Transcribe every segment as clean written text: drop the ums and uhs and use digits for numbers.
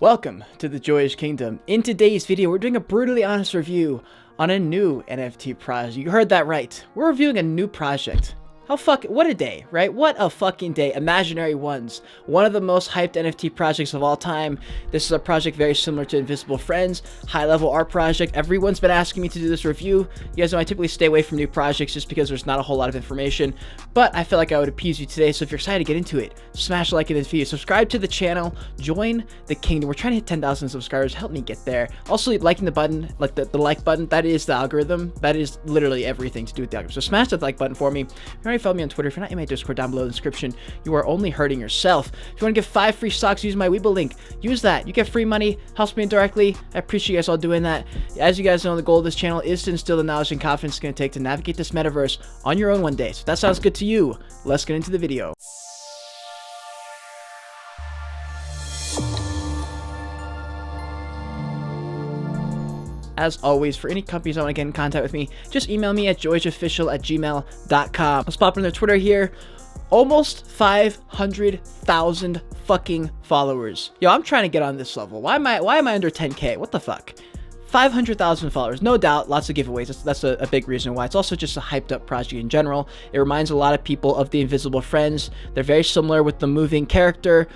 Welcome to the Joyage Kingdom. In today's video, we're doing a brutally honest review on a new NFT project. You heard that right. We're reviewing a new project. What a day, right? What a fucking day. Imaginary Ones, one of the most hyped NFT projects of all time. This is a project very similar to Invisible Friends, high-level art project. Everyone's been asking me to do this review. You guys know I typically stay away from new projects just because there's not a whole lot of information, but I feel like I would appease you today. So if you're excited to get into it, smash a like in this video, subscribe to the channel, join the kingdom. We're trying to hit 10,000 subscribers. Help me get there. Also, liking the button, like the like button, that is the algorithm. That is literally everything to do with the algorithm. So smash that like button for me. If you already follow me on Twitter, if you're not in my Discord, down below in the description, you are only hurting yourself. If you want to get 5 free stocks, use my Weeble link. Use that. You get free money, helps me directly. I appreciate you guys all doing that. As you guys know, the goal of this channel is to instill the knowledge and confidence it's going to take to navigate this metaverse on your own one day. So if that sounds good to you, let's get into the video. As always, for any companies that want to get in contact with me, just email me at joyageofficial@gmail.com. Let's pop in their Twitter here. Almost 500,000 fucking followers. Yo, I'm trying to get on this level. Why am I under 10K? What the fuck? 500,000 followers, no doubt, lots of giveaways. That's a big reason why. It's also just a hyped up project in general. It reminds a lot of people of the Invisible Friends. They're very similar with the moving character.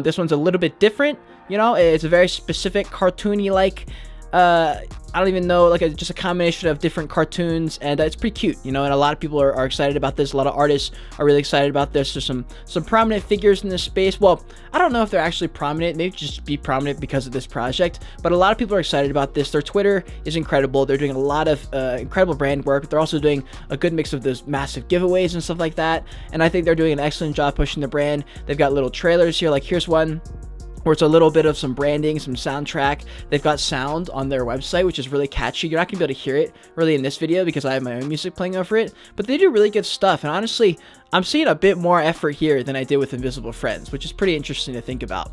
This one's a little bit different. You know, it's a very specific cartoony like. I don't even know, just a combination of different cartoons, and it's pretty cute, you know, and a lot of people are excited about this. A lot of artists are really excited about this. There's some prominent figures in this space. Well, I don't know if they're actually prominent, maybe just be prominent because of this project, but a lot of people are excited about this. Their Twitter is incredible. They're doing a lot of incredible brand work. They're also doing a good mix of those massive giveaways and stuff like that, and I think they're doing an excellent job pushing the brand. They've got little trailers here, like here's one where it's a little bit of some branding, some soundtrack. They've got sound on their website, which is really catchy. You're not gonna be able to hear it really in this video because I have my own music playing over it, but they do really good stuff. And honestly, I'm seeing a bit more effort here than I did with Invisible Friends, which is pretty interesting to think about.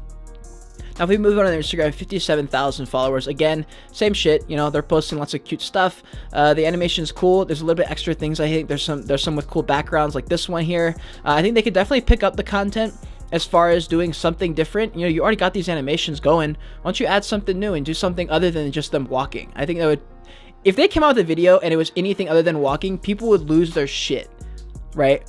Now, if we move on to their Instagram, 57,000 followers. Again, same shit. You know, they're posting lots of cute stuff. The animation's cool. There's a little bit extra things. I think there's some with cool backgrounds, like this one here. I think they could definitely pick up the content as far as doing something different. You know, you already got these animations going. Why don't you add something new and do something other than just them walking? I think that would, if they came out with a video and it was anything other than walking, people would lose their shit, right?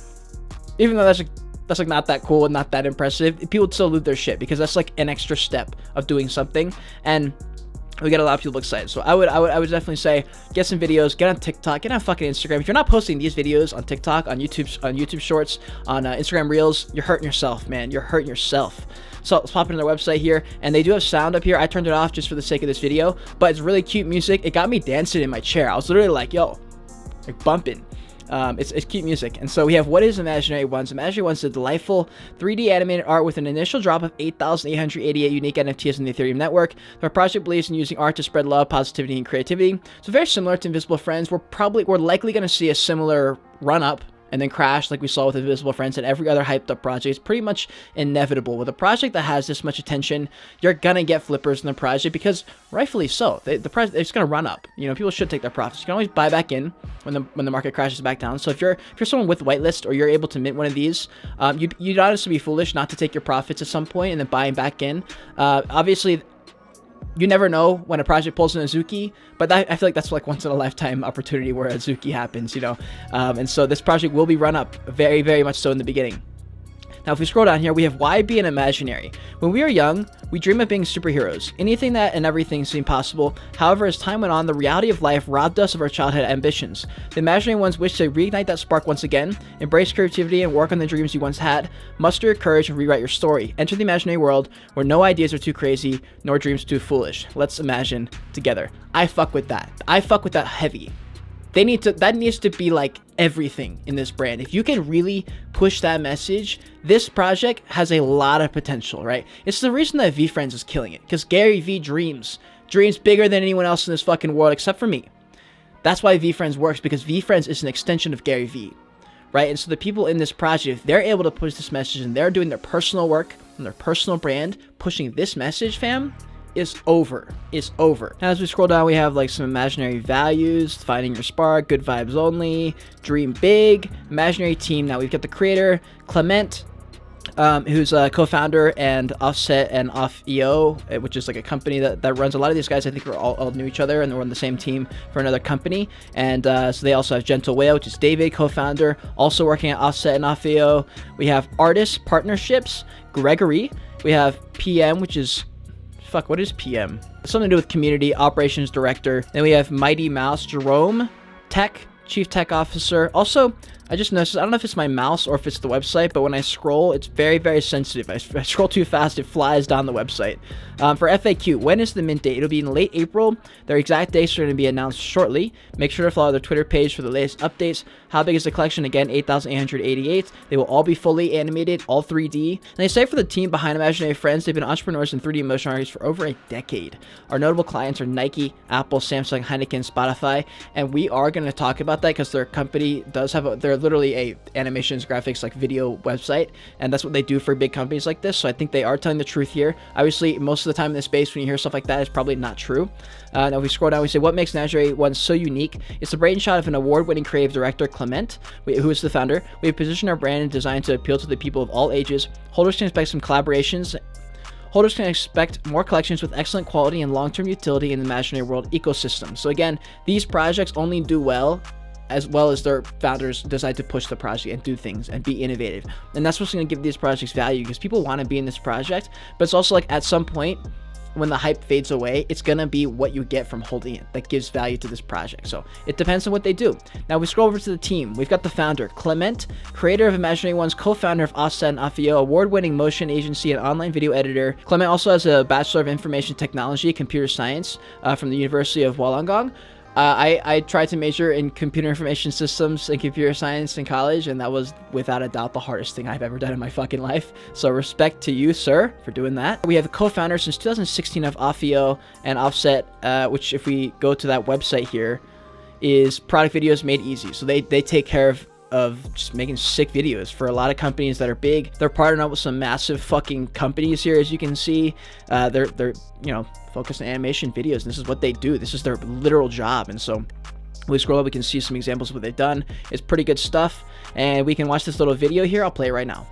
Even though that's like not that cool and not that impressive, people would still lose their shit because that's like an extra step of doing something, and we get a lot of people excited. So I would definitely say get some videos, get on TikTok, get on fucking Instagram. If you're not posting these videos on TikTok, on YouTube Shorts, on Instagram Reels, you're hurting yourself, man. You're hurting yourself. So let's pop into their website here, and they do have sound up here. I turned it off just for the sake of this video, but it's really cute music. It got me dancing in my chair. I was literally like, yo, like bumping. It's cute music. And so we have what is Imaginary Ones. Imaginary Ones is a delightful 3D animated art with an initial drop of 8,888 unique NFTs in the Ethereum network. Their project believes in using art to spread love, positivity, and creativity. So very similar to Invisible Friends. We're likely going to see a similar run up and then crash like we saw with Invisible Friends and every other hyped up project. It's pretty much inevitable. With a project that has this much attention, you're gonna get flippers in the project because rightfully so. The price, it's gonna run up. You know, people should take their profits. You can always buy back in when the market crashes back down. So if you're someone with whitelist or you're able to mint one of these, you'd honestly be foolish not to take your profits at some point and then buying back in. Obviously, you never know when a project pulls an Azuki, but I feel like that's like once in a lifetime opportunity where Azuki happens, you know. And so this project will be run up very, very much so in the beginning. Now, if we scroll down here, we have why be an imaginary. When we are young, we dream of being superheroes. Anything that and everything seemed possible. However, as time went on, the reality of life robbed us of our childhood ambitions. The imaginary ones wish to reignite that spark once again, embrace creativity and work on the dreams you once had, muster your courage and rewrite your story. Enter the imaginary world where no ideas are too crazy, nor dreams too foolish. Let's imagine together. I fuck with that. I fuck with that heavy. That needs to be like everything in this brand. If you can really push that message, this project has a lot of potential, right? It's the reason that VeeFriends is killing it, because Gary V dreams bigger than anyone else in this fucking world except for me. That's why VeeFriends works, because VeeFriends is an extension of Gary V, right? And so the people in this project, if they're able to push this message and they're doing their personal work and their personal brand, pushing this message, fam, is over. Now, as we scroll down, we have like some imaginary values: finding your spark, good vibes only, dream big, imaginary team. Now we've got the creator, Clement, who's a co-founder, and Offset and Off.io, which is like a company that runs. A lot of these guys I think are all knew each other, and they're on the same team for another company. And so they also have Gentle Whale, which is David, co-founder, also working at Offset and Off.io. We have Artist Partnerships, Gregory. We have PM, which is what is PM? Something to do with community operations director. Then we have Mighty Mouse, Jerome, Chief Tech Officer. Also, I just noticed, I don't know if it's my mouse or if it's the website, but when I scroll, it's very, very sensitive. I scroll too fast, it flies down the website. For FAQ, when is the mint date? It'll be in late April. Their exact dates are going to be announced shortly. Make sure to follow their Twitter page for the latest updates. How big is the collection? Again, 8,888. They will all be fully animated, all 3D. And they say for the team behind Imaginary Friends, they've been entrepreneurs in 3D motion artists for over a decade. Our notable clients are Nike, Apple, Samsung, Heineken, Spotify, and we are going to talk about that because their company does have they're literally a animations, graphics, like video website, and that's what they do for big companies like this. So I think they are telling the truth here. Obviously, most of the time in this space, when you hear stuff like that, it's probably not true. Now if we scroll down, we say, what makes Imaginary One so unique? It's the brainchild of an award-winning creative director, Clement, who is the founder. We have positioned our brand and designed to appeal to the people of all ages. Holders can expect some collaborations. Holders can expect more collections with excellent quality and long-term utility in the Imaginary World ecosystem. So again, these projects only do well as their founders decide to push the project and do things and be innovative. And that's what's going to give these projects value, because people want to be in this project, but it's also like at some point when the hype fades away, it's going to be what you get from holding it that gives value to this project. So it depends on what they do. Now we scroll over to the team. We've got the founder, Clement, creator of Imaginary One's, co-founder of Offset and Off.io, award-winning motion agency and online video editor. Clement also has a Bachelor of Information Technology, Computer Science from the University of Wollongong. I tried to major in computer information systems and computer science in college, and that was without a doubt the hardest thing I've ever done in my fucking life. So respect to you, sir, for doing that. We have the co-founder since 2016 of Off.io and Offset, which if we go to that website here, is product videos made easy. So they take care of just making sick videos for a lot of companies that are big. They're partnering up with some massive fucking companies here, as you can see. They're focused on animation videos, and this is what they do. This is their literal job. And so we scroll up, we can see some examples of what they've done. It's pretty good stuff, and we can watch this little video here. I'll play it right now.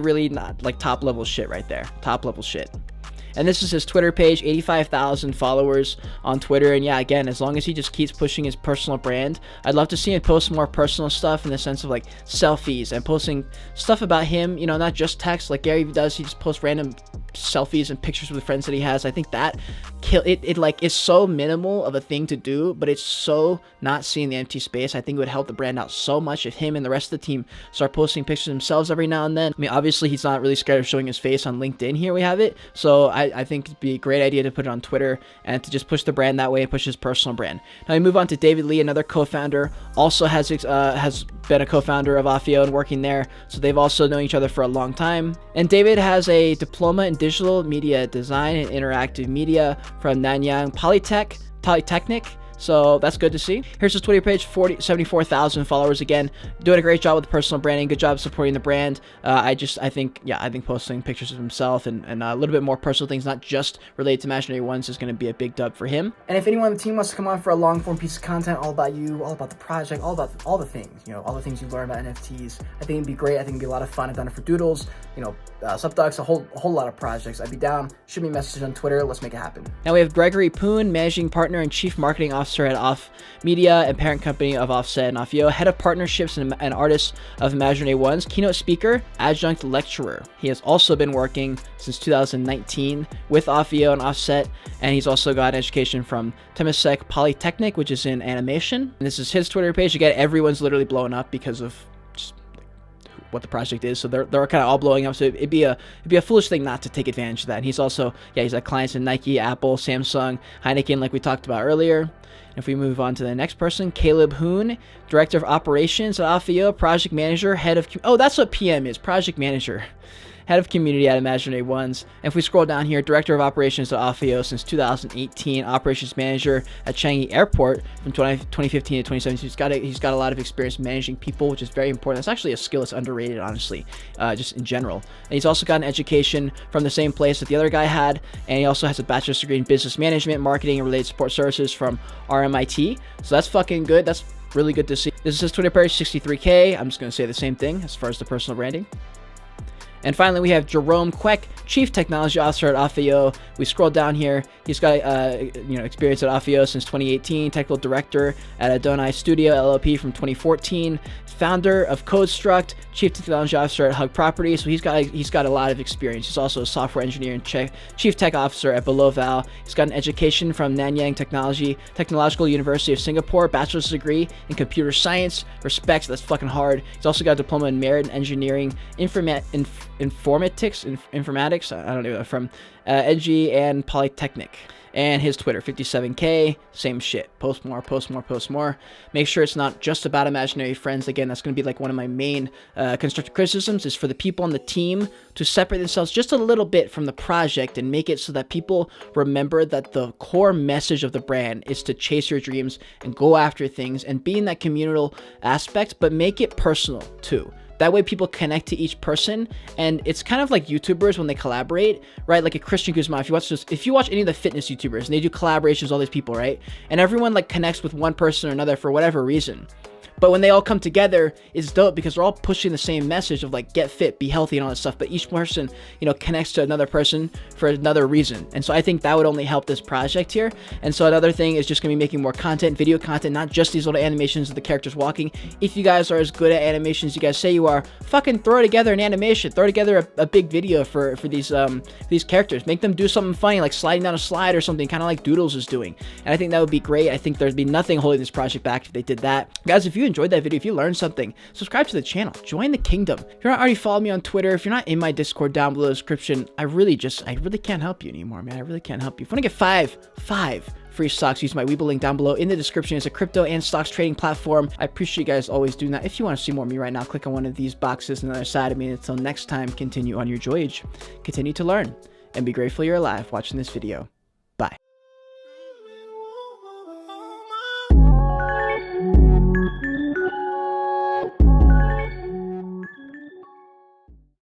Really not like top level shit right there. Top level shit. And this is his Twitter page, 85,000 followers on Twitter. And yeah, again, as long as he just keeps pushing his personal brand, I'd love to see him post more personal stuff in the sense of like selfies and posting stuff about him, not just text like Gary does. He just posts random selfies and pictures with friends that he has. I think that it's so minimal of a thing to do, but it's so not seen in the NFT space. I think it would help the brand out so much if him and the rest of the team start posting pictures of themselves every now and then. I mean, obviously he's not really scared of showing his face on LinkedIn. Here we have it. So I think it'd be a great idea to put it on Twitter and to just push the brand that way and push his personal brand. Now we move on to David Lee, another co-founder, also has been a co-founder of Off.io and working there. So they've also known each other for a long time. And David has a diploma in digital media design and interactive media from Nanyang Polytechnic. So that's good to see. Here's his Twitter page, 74,000 followers. Again, doing a great job with personal branding. Good job supporting the brand. I think posting pictures of himself and a little bit more personal things, not just related to Imaginary Ones, is going to be a big dub for him. And if anyone on the team wants to come on for a long form piece of content, all about you, all about the project, all about all the things, all the things you learn about NFTs, I think it'd be great. I think it'd be a lot of fun. I've done it for Doodles, Subducks, a whole lot of projects. I'd be down. Shoot me a message on Twitter. Let's make it happen. Now we have Gregory Poon, managing partner and chief marketing officer Officer at Off Media and parent company of Offset and Offio, Head of Partnerships and Artists of Imaginary Ones, Keynote Speaker, Adjunct Lecturer. He has also been working since 2019 with Offio and Offset, and he's also got an education from Temasek Polytechnic, which is in animation. And this is his Twitter page. Again, everyone's literally blowing up because of just what the project is, so they're kind of all blowing up, so it'd be a foolish thing not to take advantage of that. And he's also, he's got clients in Nike, Apple, Samsung, Heineken, like we talked about earlier. And if we move on to the next person, Caleb Hoon, Director of Operations at Offio, Project Manager, Head of, that's what PM is, Project Manager. Head of Community at Imaginary Ones. And if we scroll down here, Director of Operations at Offio since 2018, Operations Manager at Changi Airport from 2015 to 2017. He's got a lot of experience managing people, which is very important. That's actually a skill that's underrated, honestly, just in general. And he's also got an education from the same place that the other guy had, and he also has a bachelor's degree in Business Management, Marketing, and Related Support Services from RMIT. So that's fucking good. That's really good to see. This is his Twitter page, 63K. I'm just going to say the same thing as far as the personal branding. And finally, we have Jerome Queck, Chief Technology Officer at Offio. We scroll down here. He's got experience at Offio since 2018. Technical Director at Adonai Studio LLP from 2014. Founder of CodeStruct, Chief Technology Officer at Hug Properties. So he's got a lot of experience. He's also a software engineer and Chief Tech Officer at Below Val. He's got an education from Nanyang Technological University of Singapore, bachelor's degree in computer science. Respects. That's fucking hard. He's also got a diploma in merit in engineering, informatics, I don't know, from Edgy and Polytechnic. And his Twitter, 57K, same shit. Post more, post more, post more. Make sure it's not just about imaginary friends. Again, that's going to be like one of my main constructive criticisms, is for the people on the team to separate themselves just a little bit from the project and make it so that people remember that the core message of the brand is to chase your dreams and go after things and be in that communal aspect, but make it personal too. That way people connect to each person, and it's kind of like YouTubers when they collaborate, right? Like a Christian Guzman, if you watch any of the fitness YouTubers, and they do collaborations with all these people, right? And everyone like connects with one person or another for whatever reason. But when they all come together, it's dope because they're all pushing the same message of like, get fit, be healthy, and all that stuff. But each person, connects to another person for another reason. And so I think that would only help this project here. And so another thing is just going to be making more content, video content, not just these little animations of the characters walking. If you guys are as good at animations you guys say you are, fucking throw together an animation, throw together a big video for these characters. Make them do something funny, like sliding down a slide or something, kind of like Doodles is doing. And I think that would be great. I think there'd be nothing holding this project back if they did that. Guys, if you enjoyed that video, if you learned something, subscribe to the channel, join the kingdom. If you're not already following me on Twitter, if you're not in my Discord down below the description, I really can't help you anymore, man. I really can't help you. If you want to get five free stocks, use my Webull link down below in the description. It's a crypto and stocks trading platform. I appreciate you guys always doing that. If you want to see more of me right now, click on one of these boxes on the other side of me. Until next time, continue on your Joyage, continue to learn, and be grateful you're alive watching this video.